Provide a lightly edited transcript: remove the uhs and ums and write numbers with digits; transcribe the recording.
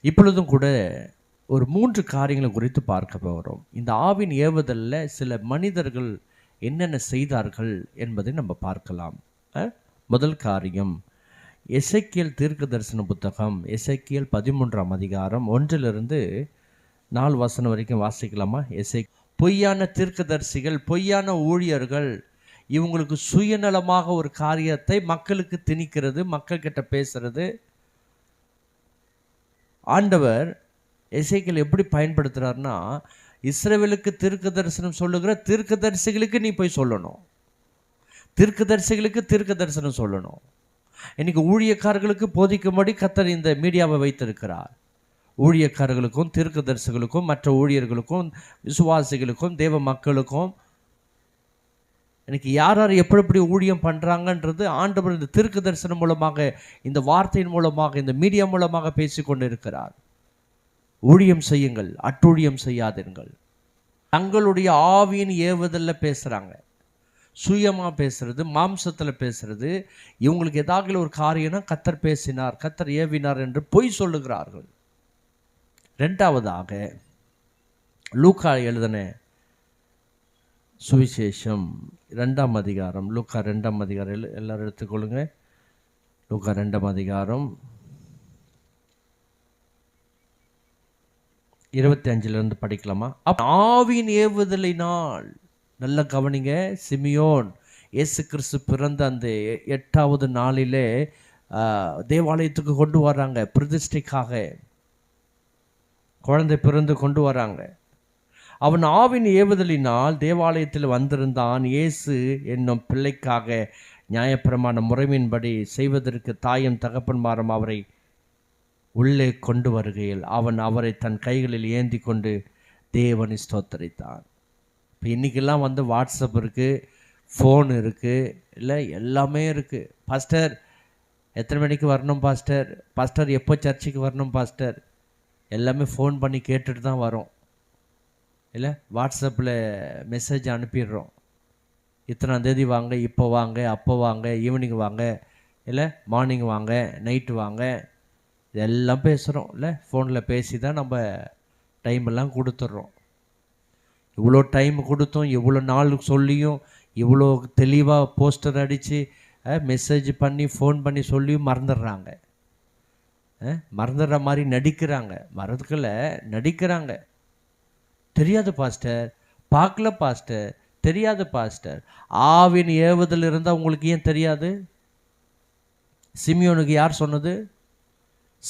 இப்பொழுதும் கூட ஒரு 3 காரியங்களை குறித்து பார்க்க போகிறோம். இந்த ஆவின் ஏவுதல்ல சில மனிதர்கள் என்னென்ன செய்தார்கள் என்பதை நம்ம பார்க்கலாம். முதல் காரியம், எசேக்கியேல் தீர்க்கதரிசன புத்தகம், எசேக்கியேல் 13ஆம் அதிகாரம் 1 4 வசனம் வரைக்கும் வாசிக்கலாமா? பொய்யான தீர்க்கதரிசிகள், பொய்யான ஊழியர்கள், இவங்களுக்கு சுயநலமாக ஒரு காரியத்தை மக்களுக்கு திணிக்கிறது, மக்கள் கிட்ட பேசுறது. ஆண்டவர் எசேக்கியேல் எப்படி பயன்படுத்துறாருன்னா, இஸ்ரவேலுக்கு தீர்க்க தரிசனம் சொல்லுகிற தீர்க்கதரிசிகளுக்கு நீ போய் சொல்லணும், தீர்க்கதரிசிகளுக்கு தீர்க்க தரிசனம் சொல்லணும். இன்னைக்கு ஊழியக்காரர்களுக்கு போதிக்கும்படி கர்த்தர் இந்த மீடியாவை வைத்திருக்கிறார். ஊழியக்காரர்களுக்கும் தீர்க்கதரிசிகளுக்கும் மற்ற ஊழியர்களுக்கும் விசுவாசிகளுக்கும் தேவ மக்களுக்கும் இன்னைக்கு யார் யார் எப்படி ஊழியம் பண்ணுறாங்கன்றது ஆண்டவர் இந்த தீர்க்க தரிசனம் மூலமாக, இந்த வார்த்தையின் மூலமாக, இந்த மீடியா மூலமாக பேசிக்கொண்டு இருக்கிறார். ஊழியம் செய்யுங்கள், அட்டூழியம் செய்யாதீர்கள். தங்களுடைய ஆவியின் ஏவுதலில் பேசுகிறாங்க, சுயமாக பேசுறது, மாம்சத்தில் பேசுறது. இவங்களுக்கு ஏதாவது ஒரு காரியம்னா கர்த்தர் பேசினார், கர்த்தர் ஏவினார் என்று பொய் சொல்லுகிறார்கள். ரெண்டாவதாக, லூக்கா எழுதின சுவிசேஷம் 2ஆம் அதிகாரம், லூக்கா 2ஆம் அதிகாரம் எல்லாரும் எடுத்துக்கொள்ளுங்க. லூக்கா 2ஆம் அதிகாரம் 25 படிக்கலாமா? ஆவியின் ஏவுதலினால், நல்ல கவனிங்க, சிமியோன் இயேசு கிறிஸ்து பிறந்த அந்த 8வது நாளிலே தேவாலயத்துக்கு கொண்டு வராங்க, பிரதிஷ்டைக்காக குழந்தை பிறந்து கொண்டு வராங்க. அவன் ஆவின் ஏவுதலினால் தேவாலயத்தில் வந்திருந்தான். இயேசு என்னும் பிள்ளைக்காக நியாயப்பிரமாண முறைமையின்படி செய்வதற்கு தாயும் தகப்பன்மாரும் அவரை உள்ளே கொண்டு வருகையில் அவன் அவரை தன் கைகளில் ஏந்தி கொண்டு தேவனை ஸ்தோத்தரித்தான். இப்போ இன்றைக்கெல்லாம் வாட்ஸ்அப் இருக்குது, ஃபோன் இருக்குது, இல்லை எல்லாமே இருக்குது. பாஸ்டர் எத்தனை மணிக்கு வரணும் பாஸ்டர், பாஸ்டர் எப்போ சர்ச்சுக்கு வரணும் பாஸ்டர், எல்லாமே ஃபோன் பண்ணி கேட்டுட்டு தான் வரோம். இல்லை வாட்ஸ்அப்பில் மெசேஜ் அனுப்பிடுறோம், இத்தனாம் தேதி வாங்க, இப்போ வாங்க, அப்போ வாங்க, ஈவினிங் வாங்க, இல்லை மார்னிங் வாங்க, நைட்டு வாங்க, இதெல்லாம் பேசுகிறோம். இல்லை ஃபோனில் பேசி தான் நம்ம டைமெல்லாம் கொடுத்துட்றோம். இவ்வளோ டைம் கொடுத்தோம், இவ்வளோ நாள் சொல்லியும், இவ்வளோ தெளிவாக போஸ்டர் அடித்து மெசேஜ் பண்ணி ஃபோன் பண்ணி சொல்லியும் மறந்துடுறாங்க. மறந்துடுற மாதிரி நடிக்கிறாங்க, மறந்துக்கல நடிக்கிறாங்க. தெரியாது பாஸ்டர், பார்க்கல பாஸ்டர், தெரியாது பாஸ்டர். ஆவின் ஏவுதல் இருந்தால் உங்களுக்கு ஏன் தெரியாது? சிமியோனுக்கு யார் சொன்னது?